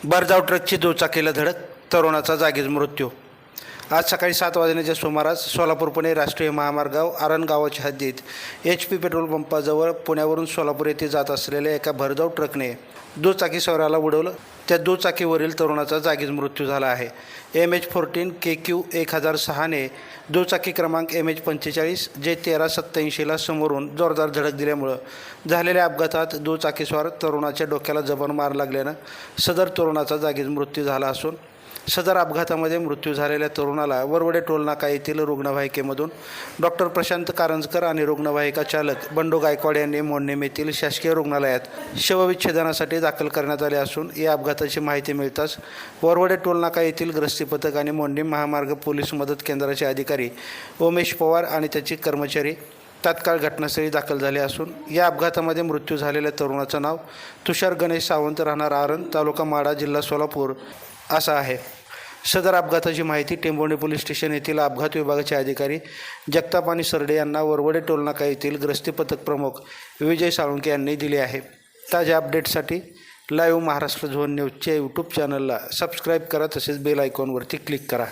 भरधाव ट्रकची दुचाकीला धडक, तरुणाचा जागीच मृत्यू. आज सकाळी 7 वाजण्याच्या सुमारास सोलापूर पुणे राष्ट्रीय महामार्गावर आरण गावाच्या हद्दीत HP पेट्रोल पंपाजवळ पुण्यावरून सोलापूर येथे जात असलेल्या एका भरधाव ट्रकने दुचाकी स्वाराला उडवलं. त्या दुचाकीवरील तरुणाचा जागीच मृत्यू झाला आहे. MH14 KQ 1006ने दुचाकी क्रमांक MH45 J1387ला समोरून जोरदार धडक दिल्यामुळं झालेल्या अपघातात दुचाकीस्वार तरुणाच्या डोक्याला जबर मार लागल्यानं सदर तरुणाचा जागीच मृत्यू झाला असून सदर अपघातामध्ये मृत्यू झालेल्या तरुणाला वरवडे टोलनाका येथील रुग्णवाहिकेमधून डॉक्टर प्रशांत कारंजकर आणि रुग्णवाहिका चालक बंडू गायकवाड यांनी मोडणीम येथील शासकीय रुग्णालयात शवविच्छेदनासाठी दाखल करण्यात आले असून या अपघाताची माहिती मिळताच वरवडे टोलनाका येथील गस्ती पथक आणि मोडणीम महामार्ग पोलीस मदत केंद्राचे अधिकारी उमेश पवार आणि त्याचे कर्मचारी तात्काळ घटनास्थळी दाखल झाले असून या अपघातामध्ये मृत्यू झालेल्या तरुणाचं नाव तुषार गणेश सावंत, राहणार आरण, तालुका माढा, जिल्हा सोलापूर असं आहे. सदर अपघाताची माहिती टेंभुर्णी पोलीस स्टेशन येथील अपघात विभागाचे अधिकारी जगताप आणि सरडे यांना वरवडे टोलनाका येथील गस्ती पथक प्रमुख विजय साळुंके यांनी दिली आहे. ताज्या अपडेटसाठी लाईव्ह महाराष्ट्र झोन न्यूजच्या यूट्यूब चॅनलला सबस्क्राईब करा, तसेच बेल आयकॉनवरती क्लिक करा.